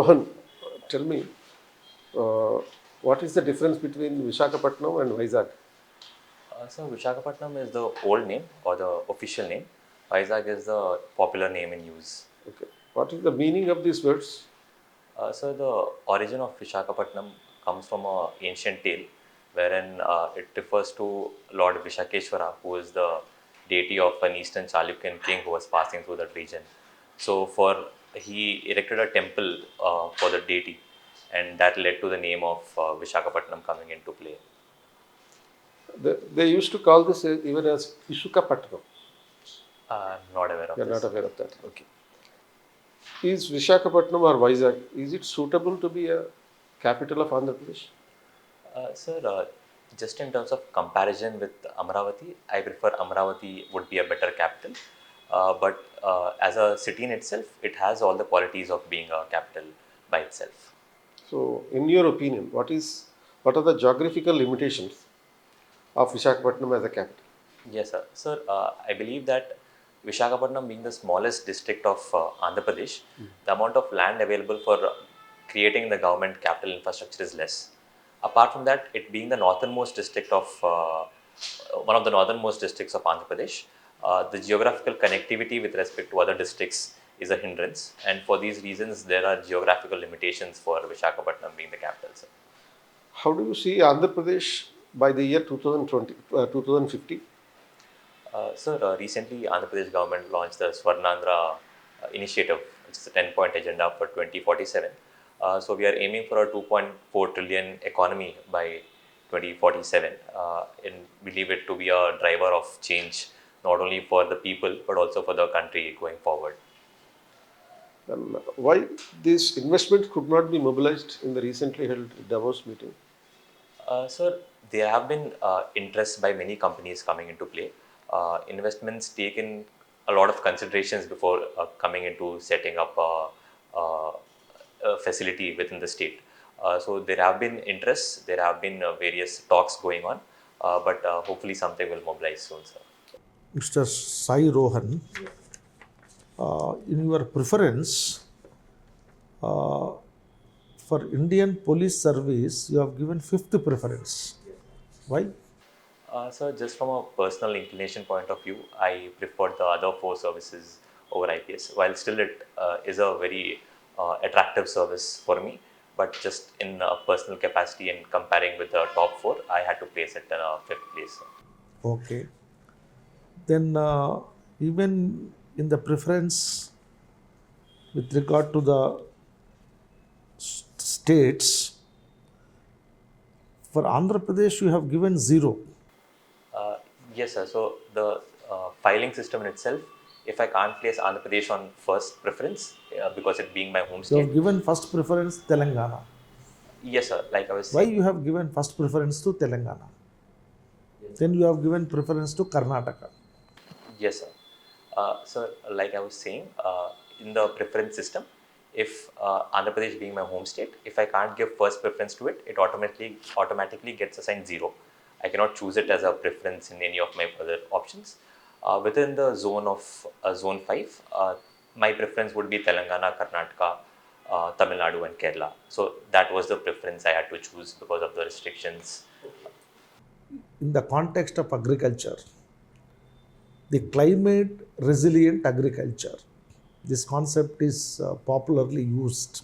Rohan, tell me, uh, what is the difference between Visakhapatnam and Vizag? So Visakhapatnam is the old name or the official name. Vizag is the popular name in use. Okay. What is the meaning of these words? So the origin of Visakhapatnam comes from an ancient tale wherein it refers to Lord Vishakeshwara, who is the deity of an eastern Chalukyan king who was passing through that region. So he erected a temple for the deity, and that led to the name of Visakhapatnam coming into play. They used to call this even as Isukapatnam. I'm not aware of You are not this. aware of that. Okay. Is Visakhapatnam or Vizag, is it suitable to be a capital of Andhra Pradesh? Sir, just in terms of comparison with Amravati, I prefer Amravati would be a better capital. But as a city in itself, it has all the qualities of being a capital by itself. So, in your opinion, what are the geographical limitations of Visakhapatnam as a capital? Yes, sir. Sir, I believe that Visakhapatnam being the smallest district of Andhra Pradesh, the amount of land available for creating the government capital infrastructure is less. Apart from that, it being the northernmost district of one of the northernmost districts of Andhra Pradesh, the geographical connectivity with respect to other districts is a hindrance, and for these reasons, there are geographical limitations for Visakhapatnam being the capital. Sir. How do you see Andhra Pradesh by the year 2050? Sir, recently Andhra Pradesh government launched the Swarnandhra initiative, which is a 10-point agenda for 2047. So we are aiming for a 2.4 trillion economy by 2047 and believe it to be a driver of change not only for the people but also for the country going forward. And why this investment could not be mobilized in the recently held Davos meeting? Sir, there have been interest by many companies coming into play. Investments take in a lot of considerations before coming into setting up a facility within the state. So there have been interests, there have been various talks going on, but hopefully something will mobilize soon, sir. Mr. Sai Rohan, in your preference for Indian Police Service, you have given fifth preference. Why? So just from a personal inclination point of view, I prefer the other four services over IPS. While still it is a very attractive service for me, but just in a personal capacity and comparing with the top four, I had to place it in a fifth place. Okay. Then, even in the preference with regard to the states, for Andhra Pradesh, you have given 0. Uh, yes, sir. So the filing system in itself, if I can't place Andhra Pradesh on first preference because it being my home You have state, given first preference Telangana. yes, sir. Like I was Why saying, you have given first preference to Telangana? Then you have given preference to Karnataka. yes, sir. So, like I was saying, in the preference system, if Andhra Pradesh being my home state, if I can't give first preference to it, it automatically gets assigned 0. I cannot choose it as a preference in any of my other options. Within the zone of zone 5, my preference would be Telangana, Karnataka, Tamil Nadu, and Kerala. So that was the preference I had to choose because of the restrictions. In the context of agriculture, the climate resilient agriculture, this concept is popularly used,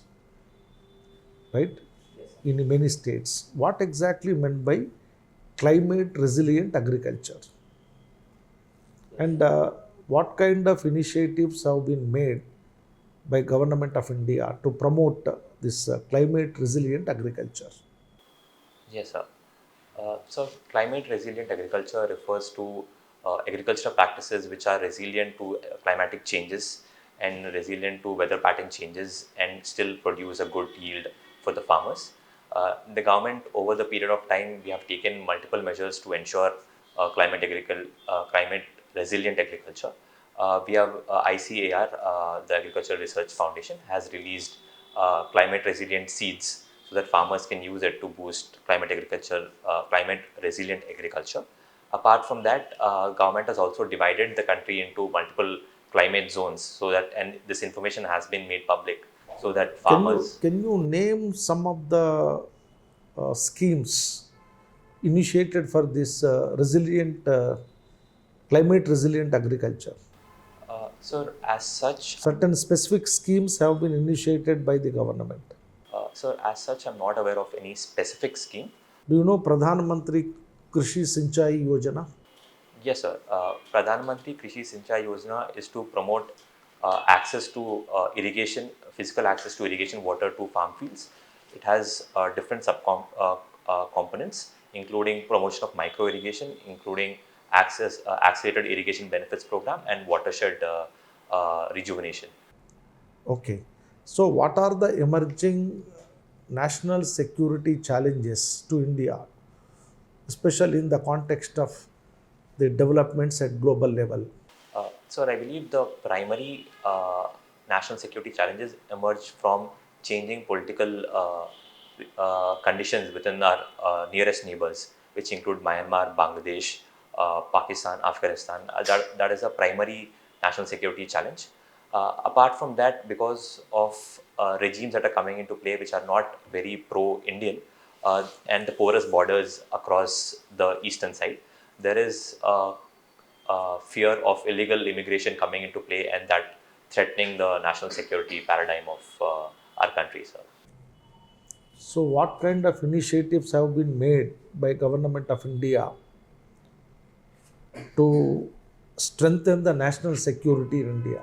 right, in many states. What exactly meant by climate resilient agriculture? And what kind of initiatives have been made by government of India to promote this climate resilient agriculture? Yes, sir. So, climate resilient agriculture refers to agricultural practices which are resilient to climatic changes and resilient to weather pattern changes and still produce a good yield for the farmers. The government, over the period of time, we have taken multiple measures to ensure climate resilient agriculture. We have ICAR, the Agricultural Research Foundation, has released climate resilient seeds so that farmers can use it to boost climate resilient agriculture. Apart from that, government has also divided the country into multiple climate zones so that, and this information has been made public so that Can you, farmers. can you name some of the schemes initiated for this climate resilient agriculture? So as such, Certain specific schemes have been initiated by the government. I'm not aware of any specific scheme. Do you know Pradhan Mantri Krishi Sinchai Yojana? Yes, sir. Pradhan Mantri Krishi Sinchai Yojana is to promote access to irrigation, physical access to irrigation water to farm fields. It has different components, including promotion of micro irrigation, including accelerated irrigation benefits program, and watershed rejuvenation. Okay. So, what are the emerging national security challenges to India, especially in the context of the developments at global level? So I believe the primary national security challenges emerge from changing political conditions within our nearest neighbors, which include Myanmar, Bangladesh, Pakistan, Afghanistan. That is a primary national security challenge. Apart from that, because of regimes that are coming into play which are not very pro-Indian, and the porous borders across the eastern side, there is fear of illegal immigration coming into play, and that threatening the national security paradigm of our country, sir. So, what kind of initiatives have been made by Government of India to strengthen the national security in India?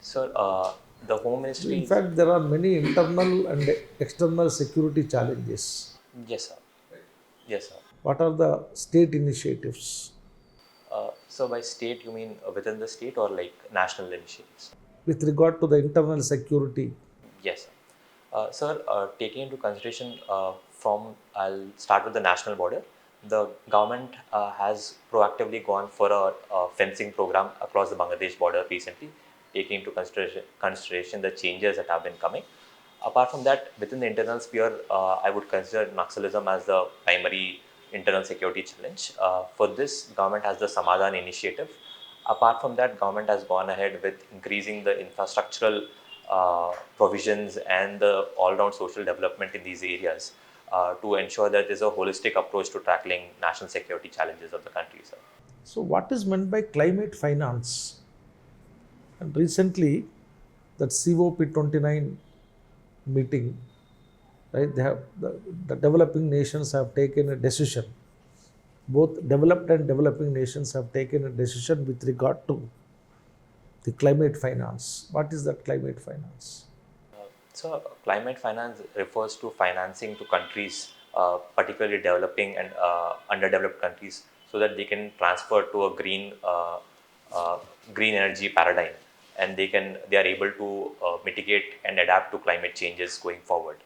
So the Home Ministry In is, fact, there are many internal and external security challenges. yes, sir. Yes, sir. What are the state initiatives? So by state, you mean within the state or like national initiatives? With regard to the internal security? Yes, sir. Sir, taking into consideration I'll start with the national border. The government has proactively gone for a fencing program across the Bangladesh border recently, taking into consideration the changes that have been coming. Apart from that, within the internal sphere, I would consider Naxalism as the primary internal security challenge. For this, government has the Samadhan initiative. Apart from that, government has gone ahead with increasing the infrastructural provisions and the all-round social development in these areas to ensure that there's a holistic approach to tackling national security challenges of the country, sir. So, what is meant by climate finance? And recently, that COP29 meeting, right? The developing nations have taken a decision. Both developed and developing nations have taken a decision with regard to the climate finance. What is that climate finance? So, climate finance refers to financing to countries, particularly developing and underdeveloped countries, so that they can transfer to a uh, green energy paradigm, and they are able to mitigate and adapt to climate changes going forward.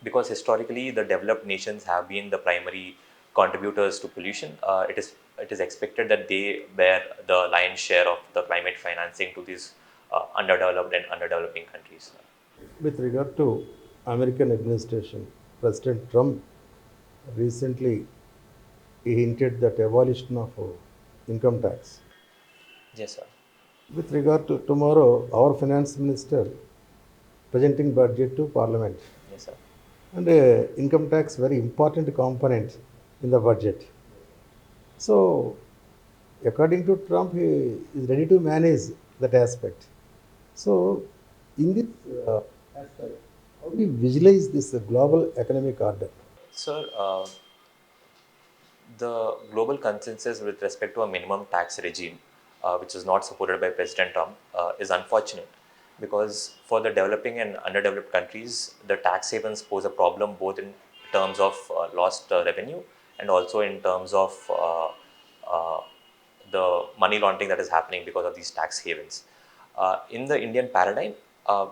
Because historically, the developed nations have been the primary contributors to pollution. It is expected that they bear the lion's share of the climate financing to these underdeveloped and underdeveloping countries. With regard to American administration, President Trump recently he hinted that abolition of income tax. Yes, sir. With regard to tomorrow, our finance minister presenting budget to parliament, Yes, sir. and income tax very important component in the budget. So, according to Trump, he is ready to manage that aspect. So, in this aspect, how do you visualize this global economic order? Sir, the global consensus with respect to a minimum tax regime, which is not supported by President Trump, is unfortunate because for the developing and underdeveloped countries, the tax havens pose a problem both in terms of lost revenue and also in terms of uh, the money laundering that is happening because of these tax havens. In the Indian paradigm,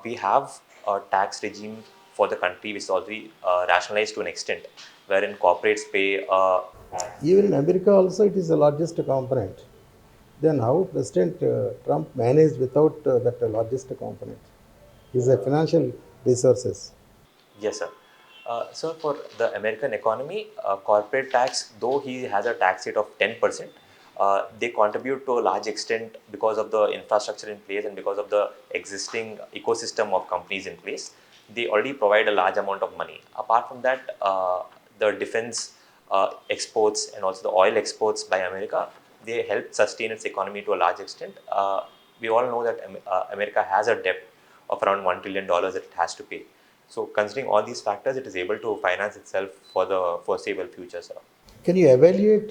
we have a tax regime for the country which is already rationalized to an extent, wherein corporates pay Even in America also it is the largest component. Then how President Trump managed without that largest component? Is a financial resources. yes, sir. So for the American economy, corporate tax, though he has a tax rate of 10%, they contribute to a large extent because of the infrastructure in place and because of the existing ecosystem of companies in place. They already provide a large amount of money. Apart from that, the defense exports and also the oil exports by America, they help sustain its economy to a large extent. We all know that America has a debt of around $1 trillion that it has to pay. So considering all these factors, it is able to finance itself for the foreseeable future, sir. Can you evaluate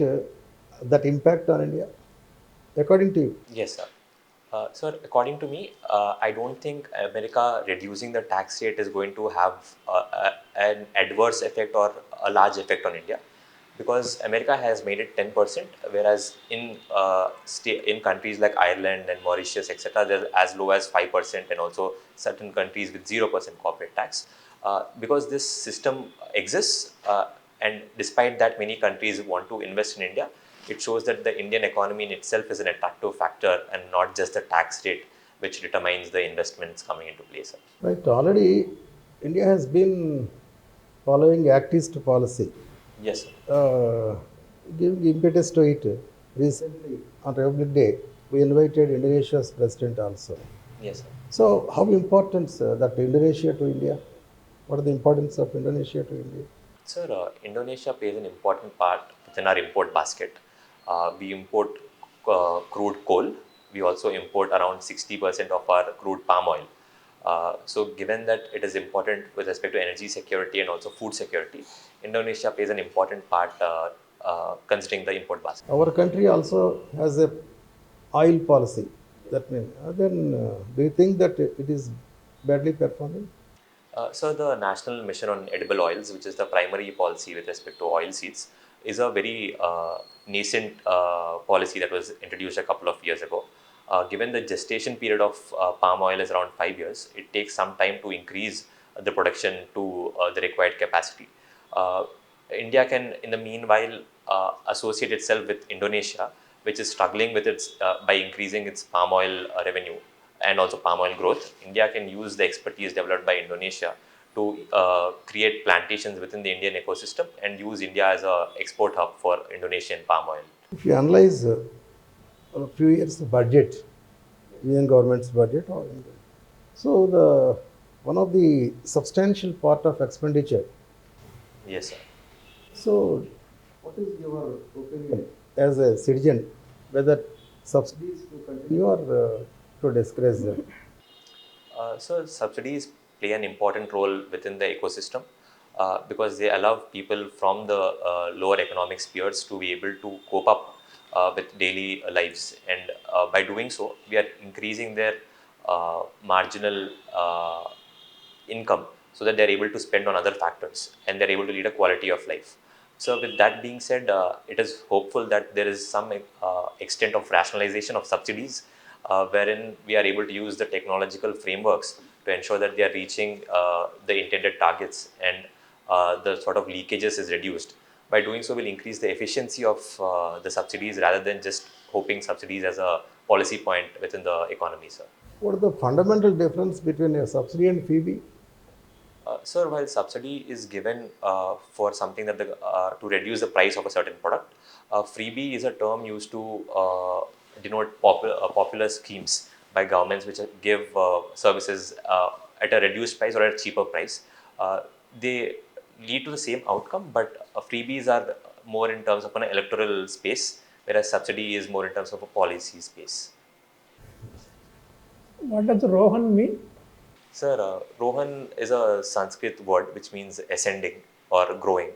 that impact on India, according to you? Yes, sir. Sir, according to me, I don't think America reducing the tax rate is going to have an adverse effect or a large effect on India, because America has made it 10%, whereas in countries like Ireland and Mauritius, etc., they're as low as 5%, and also certain countries with 0% corporate tax. Because this system exists, and despite that, many countries want to invest in India. It shows that the Indian economy in itself is an attractive factor and not just the tax rate which determines the investments coming into place. Right. Already, India has been following activist policy, Yes, sir. giving impetus to it. Recently, on Republic Day, we invited Indonesia's president also. Yes, sir. So, how important that Indonesia to India? What are the importance of Indonesia to India? Sir, Indonesia plays an important part within our import basket. We import crude coal. We also import around 60% of our crude palm oil. So, given that it is important with respect to energy security and also food security, Indonesia plays an important part considering the import basket. Our country also has a oil policy. That means, do you think that it is badly performing? So the National Mission on Edible Oils, which is the primary policy with respect to oil seeds, is a very nascent policy that was introduced a couple of years ago. Given the gestation period of palm oil is around 5 years, it takes some time to increase the production to the required capacity. Uh, India can, in the meanwhile, associate itself with Indonesia, which is struggling with its by increasing its palm oil revenue and also palm oil growth. India can use the expertise developed by Indonesia to create plantations within the Indian ecosystem and use India as a export hub for Indonesian palm oil. If you analyze a few years budget, Indian government's budget, so the one of the substantial part of expenditure. Yes, sir. So, what is your opinion as a citizen, whether subsidies to continue or to discourage them? So subsidies play an important role within the ecosystem because they allow people from the lower economic spheres to be able to cope up with daily lives, and by doing so, we are increasing their marginal income so that they're able to spend on other factors and they're able to lead a quality of life. So, with that being said, it is hopeful that there is some extent of rationalization of subsidies wherein we are able to use the technological frameworks to ensure that they are reaching the intended targets and the sort of leakages is reduced. By doing so, we'll increase the efficiency of the subsidies rather than just hoping subsidies as a policy point within the economy, sir. What is the fundamental difference between a subsidy and fee? Sir, while subsidy is given for something that to reduce the price of a certain product, freebie is a term used to denote popular schemes by governments which give services at a reduced price or at a cheaper price. They lead to the same outcome, but freebies are more in terms of an electoral space, whereas subsidy is more in terms of a policy space. What does Rohan mean? Sir, Rohan is a Sanskrit word which means ascending or growing.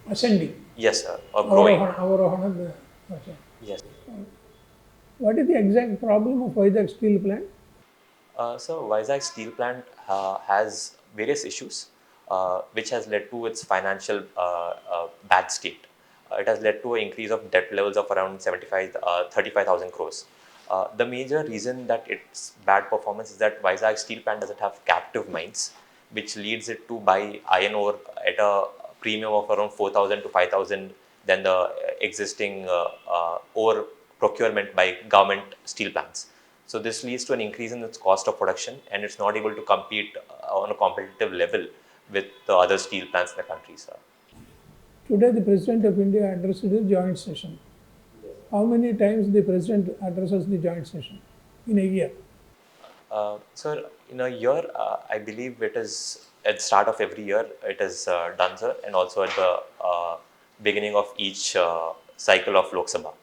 Ascending. Yes, sir, or growing. Avarohana. Okay. Yes. What is the exact problem of Vizag steel plant? So, Vizag steel plant has various issues which has led to its financial bad state. It has led to an increase of debt levels of around 35,000 crores. The major reason that its bad performance is that Vizag steel plant doesn't have captive mines, which leads it to buy iron ore at a premium of around 4,000 to 5,000 than the existing ore procurement by government steel plants. So this leads to an increase in its cost of production, and it's not able to compete on a competitive level with the other steel plants in the country, sir. Today, the President of India addressed a joint session how many times the president addresses the joint session in a year? Sir, in a year, I believe it is at the start of every year, it is done, sir, and also at the beginning of each cycle of Lok Sabha.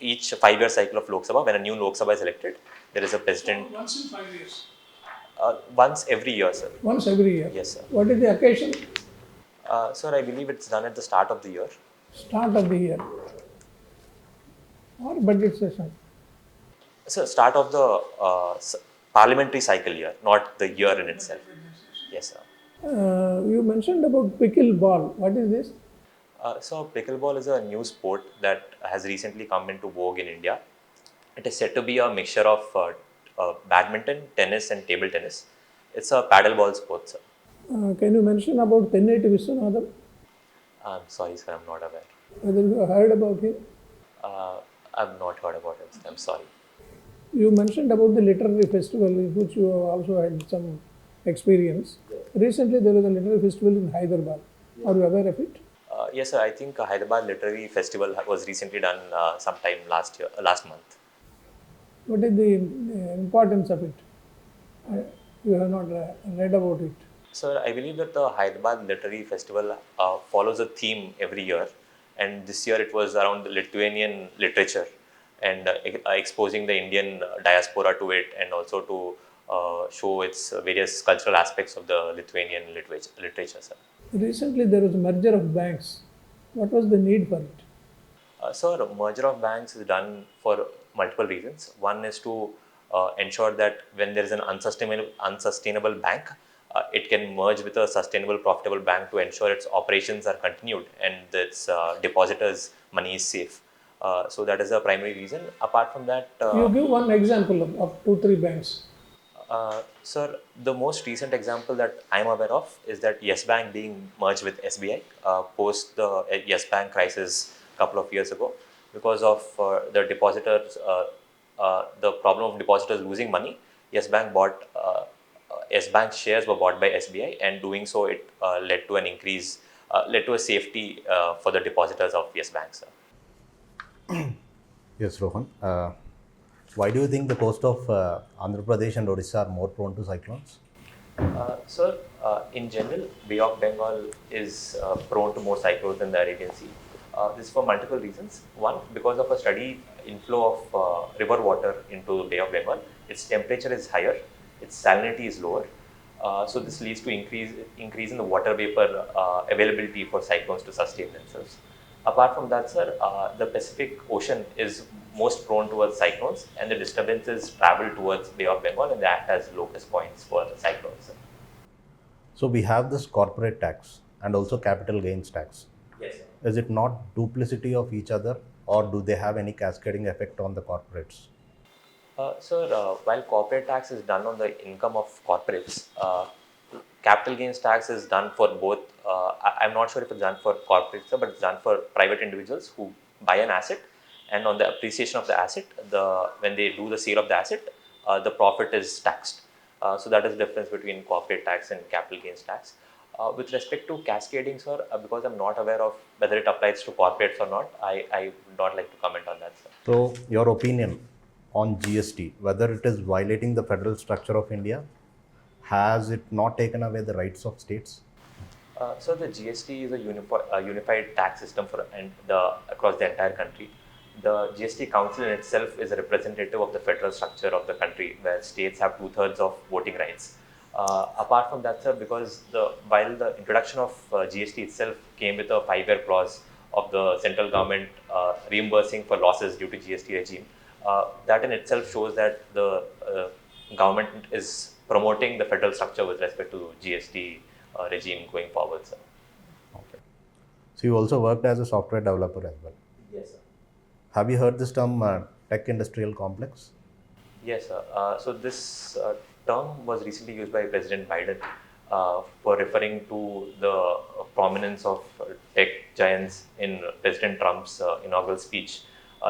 Each 5-year cycle of Lok Sabha, when a new Lok Sabha is elected, there is a president. Once in 5 years. Once every year, sir. Once every year. Yes, sir. What is the occasion? Sir, I believe it's done at the start of the year. Start of the year. Or budget session. So, start of the parliamentary cycle year, not the year in itself. Yes, sir. You mentioned about pickleball. What is this? So, pickleball is a new sport that has recently come into vogue in India. It is said to be a mixture of badminton, tennis, and table tennis. It's a paddleball sport, sir. Can you mention about Tenneti Viswanathan? I'm sorry, sir, I'm not aware. Whether you have heard about him? I've not heard about it. I'm sorry. You mentioned about the literary festival in which you also had some experience. Recently, there was a literary festival in Hyderabad. Are you aware of it? Yes, sir. I think Hyderabad Literary Festival was recently done sometime last month. What is the importance of it? You have not read about it. Sir, I believe that the Hyderabad Literary Festival follows a theme every year, and this year it was around Lithuanian literature and exposing the Indian diaspora to it, and also to show its various cultural aspects of the Lithuanian literature, sir. Recently, there was a merger of banks. What was the need for it? Sir, merger of banks is done for multiple reasons. One is to ensure that when there is an unsustainable bank, it can merge with a sustainable, profitable bank to ensure its operations are continued and its depositors' money is safe. So that is the primary reason. Apart from that, You give one example of 2-3 banks. sir, the most recent example that I am aware of is that Yes Bank being merged with SBI post the Yes Bank crisis a couple of years ago, because of the depositors, the problem of depositors losing money. Yes Bank Yes Bank shares were bought by SBI, and doing so, it led to an increase, led to a safety for the depositors of Yes Bank, sir. Yes, Rohan. Why do you think the coast of Andhra Pradesh and Odisha are more prone to cyclones? Sir, in general, Bay of Bengal is prone to more cyclones than the Arabian Sea. This is for multiple reasons. One, because of a steady inflow of river water into Bay of Bengal, its temperature is higher, its salinity is lower. So this leads to increase in the water vapor availability for cyclones to sustain themselves. Apart from that, sir, the Pacific Ocean is most prone towards cyclones, and the disturbances travel towards Bay of Bengal, and they act as locus points for the cyclones, sir. So we have this corporate tax and also capital gains tax. Yes, sir. Is it not duplicity of each other, or do they have any cascading effect on the corporates? Sir, while corporate tax is done on the income of corporates, capital gains tax is done for both. I'm not sure if it's done for corporates, sir, but it's done for private individuals who buy an asset, and on the appreciation of the asset, when they do the sale of the asset, the profit is taxed. So that is the difference between corporate tax and capital gains tax. With respect to cascading, sir, because I'm not aware of whether it applies to corporates or not, I would not like to comment on that, sir. So your opinion on GST, whether it is violating the federal structure of India, has it not taken away the rights of states? So the GST is a unified tax system for across the entire country. The GST Council in itself is a representative of the federal structure of the country, where states have 2/3 of voting rights. Apart from that, sir, because while the introduction of GST itself came with a 5-year clause of the central government reimbursing for losses due to GST regime, that in itself shows that the government is promoting the federal structure with respect to GST regime going forward, sir. Okay. So you also worked as a software developer as well. Yes, sir. Have you heard this term tech industrial complex? Yes, sir. So this term was recently used by President Biden for referring to the prominence of tech giants in President Trump's inaugural speech.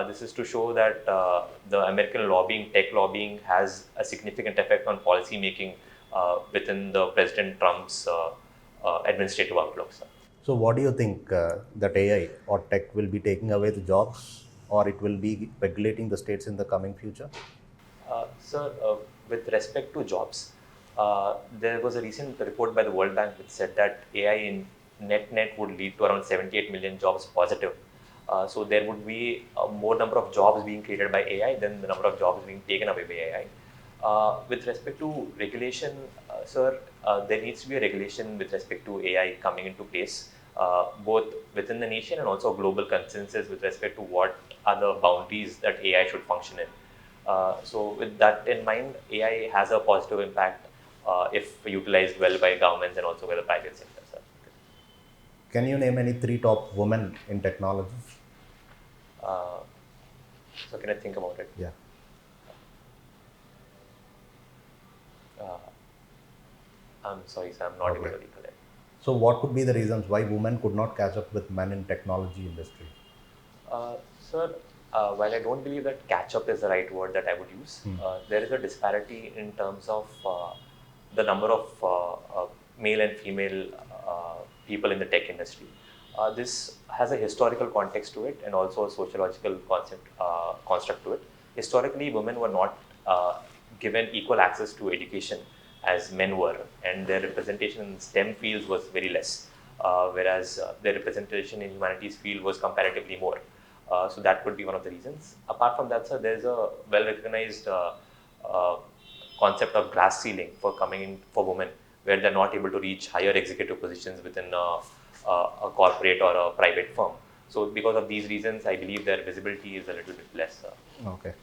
This is to show that the American tech lobbying, has a significant effect on policy making within the President Trump's administrative outlook, sir. So what do you think that AI or tech will be taking away the jobs, or it will be regulating the states in the coming future? Sir, with respect to jobs, there was a recent report by the World Bank which said that AI in net would lead to around 78 million jobs positive. So there would be a more number of jobs being created by AI than the number of jobs being taken away by AI. With respect to regulation, sir, there needs to be a regulation with respect to AI coming into place, both within the nation and also global consensus with respect to what are the boundaries that AI should function in. So with that in mind, AI has a positive impact if utilized well by governments and also by the private sector, sir. Can you name any 3 top women in technology? Uh, so can I think about it? Yeah. Uh, I'm sorry, sir, I'm not able to Okay. recollect. So what could be the reasons why women could not catch up with men in technology industry? Sir, while I don't believe that catch up is the right word that I would use, there is a disparity in terms of the number of male and female people in the tech industry. This has a historical context to it and also a sociological construct to it. Historically, women were not given equal access to education as men were, and their representation in STEM fields was very less, whereas their representation in humanities field was comparatively more. So that could be one of the reasons. Apart from that, sir, there's a well-recognized uh, concept of glass ceiling for coming in for women, where they're not able to reach higher executive positions within a corporate or a private firm. So because of these reasons, I believe their visibility is a little bit less. Okay.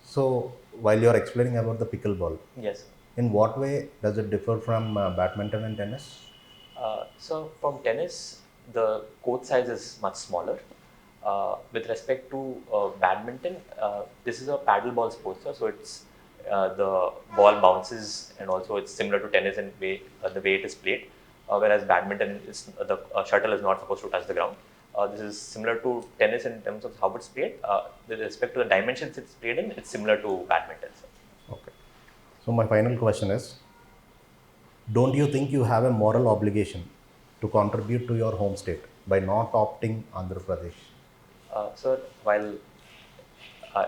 So while you're explaining about the pickleball, Yes. in what way does it differ from badminton and tennis? So from tennis, the court size is much smaller. With respect to badminton, this is a paddle ball sport, sir. So it's the ball bounces, and also it's similar to tennis in the way it is played. Whereas badminton is the shuttle is not supposed to touch the ground. This is similar to tennis in terms of how it's played. With respect to the dimensions it's played in, it's similar to badminton, sir. Okay. So my final question is, don't you think you have a moral obligation to contribute to your home state by not opting Andhra Pradesh? Sir, while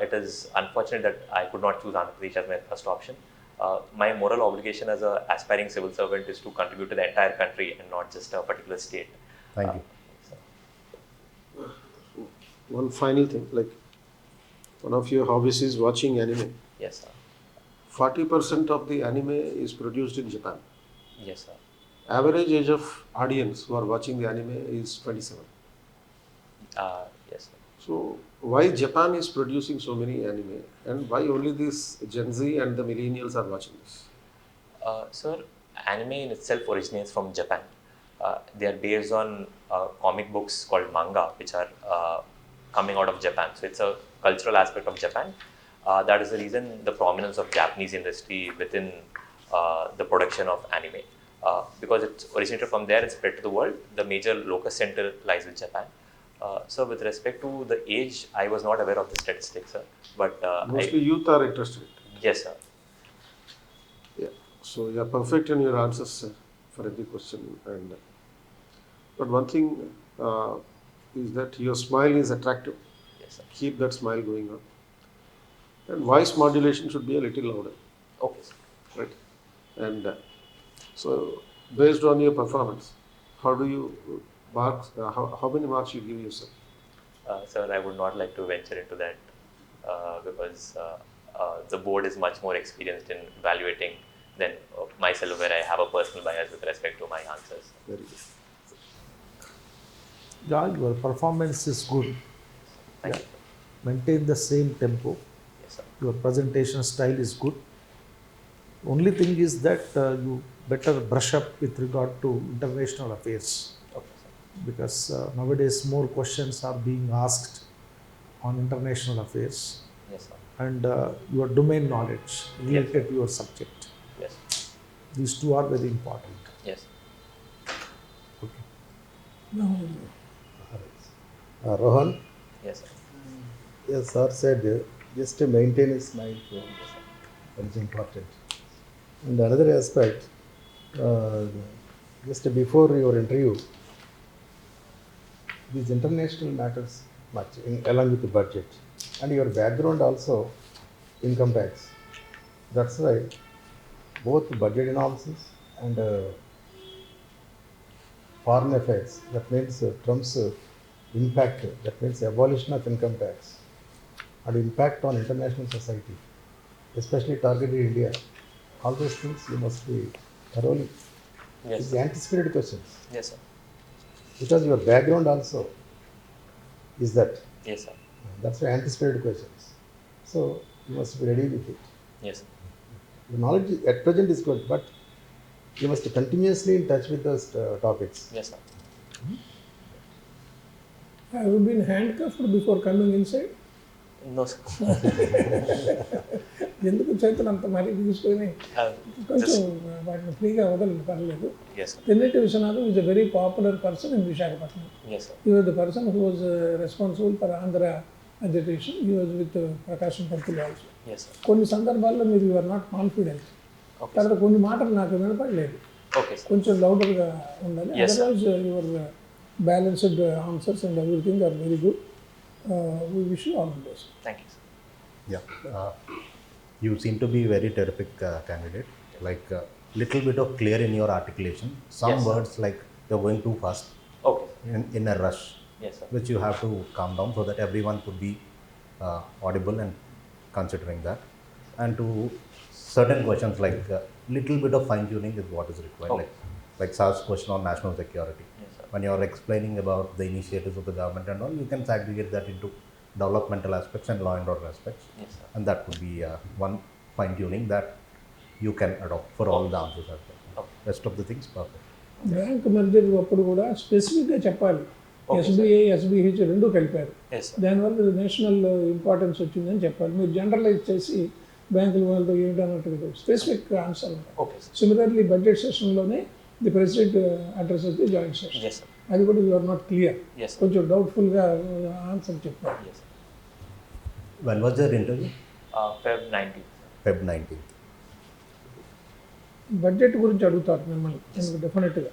it is unfortunate that I could not choose Andhra Pradesh as my first option, my moral obligation as an aspiring civil servant is to contribute to the entire country and not just a particular state. Thank you. So, One final thing, like one of your hobbies is watching anime. yes, sir. 40% of the anime is produced in Japan. Yes, sir. Average age of audience who are watching the anime is 27. Yes, sir. So why Japan is producing so many anime, and why only this Gen Z and the millennials are watching this? Sir, anime in itself originates from Japan. They are based on comic books called manga, which are coming out of Japan. So it's a cultural aspect of Japan. That is the reason the prominence of Japanese industry within the production of anime. Because it originated from there and spread to the world, the major locus center lies with Japan. So with respect to the age, I was not aware of the statistics, sir. But Mostly youth are interested. yes, sir. Yeah. So you are perfect in your answers for every question. And but one thing is that your smile is attractive. Yes, sir. Keep that smile going on. And voice modulation should be a little louder, Okay, sir. right? And so based on your performance, how do you mark? How many marks you give yourself? Sir, I would not like to venture into that because the board is much more experienced in evaluating than myself, where I have a personal bias with respect to my answers. Very good. Yeah, your performance is good. Thank Yeah. you. Maintain the same tempo. Yes, sir. Your presentation style is good. Only thing is that you better brush up with regard to international affairs, Okay, sir. because nowadays more questions are being asked on international affairs, Yes, sir. and your domain knowledge related to your subject. Yes. These two are very important. Yes. Okay. No, Rohan, Yes, sir. yes, sir said just to maintain a smile. Yes, sir. That is important. And another aspect, just before your interview, these international matters much along with the budget and your background also income tax. That's why both budget analysis and foreign affairs, that means Trump's impact, that means abolition of income tax and impact on international society, especially targeted India. All those things you must be thoroughly. Yes, It's sir. anticipated questions Yes, sir. because your background also is that. Yes, sir. That's why anticipated questions. So you must be ready with it. Yes, sir. Your knowledge at present is good, but you must be continuously in touch with those topics. Yes, sir. Have you been handcuffed before coming inside? No, sir. ఎందుకు చేతులు అంత మరీ తీసుకొని కొంచెం వాటిని ఫ్రీగా వదలండి, పర్లేదు. Yes, sir. Tenneti Viswanatham is a very popular person in Visakhapatnam. Yes, sir. He was the person who was responsible for Andhra agitation. He was with Prakasham Pantuలు also. Yes, sir. కొన్ని సందర్భాల్లో మీరు యూఆర్ నాట్ కాన్ఫిడెంట్. Okay, తర్వాత కొన్ని మాటలు నాకు వినపడలేదు, Okay, sir. కొంచెం లౌడర్గా ఉండాలి. Yes, sir. Otherwise your balanced answers and everything are very good. We wish you all the best. Thank you, sir. Yeah, you seem to be very terrific candidate. Like little bit of clear in your articulation. Some Yes, sir. words like you're going too fast Okay, sir. in a rush, Yes, sir. which you have to calm down so that everyone could be audible and considering that. And to certain questions like little bit of fine tuning is what is required. Okay. Like Sar's question on national security. Yes, sir. When you're explaining about the initiatives of the government and all, you can segregate that into developmental aspects and law and order aspects. Yes, sir. And that would be one fine tuning that you can adopt for all the answers as well. Okay. Rest of the things perfect. Bank merger అప్పుడు కూడా స్పెసిఫిక్గా చెప్పాలి. Okay, SBI SBH రెండు కలిపారు. Yes, sir. దానివల్ల national importance వచ్చిందని చెప్పాలి. మీరు జనరలైజ్ చేసి బ్యాంకుల వాళ్ళతో ఏంటన్నట్టు స్పెసిఫిక్ ఆన్సర్ ఉంటాయి. Okay, sir. సిమిలర్లీ బడ్జెట్ సెషన్లోనే ది ప్రెసిడెంట్ అడ్రస్ అయితే జాయింట్ సెషన్, Yes, sir. అది కూడా you are not clear, Yes, sir. కొంచెం డౌట్ఫుల్గా ఆన్సర్ చెప్పారు. Yes, sir. When was your interview? Feb 19th. Feb 19th. Budget గురించి అడుగుతారు మిమ్మల్ని డెఫినెట్గా.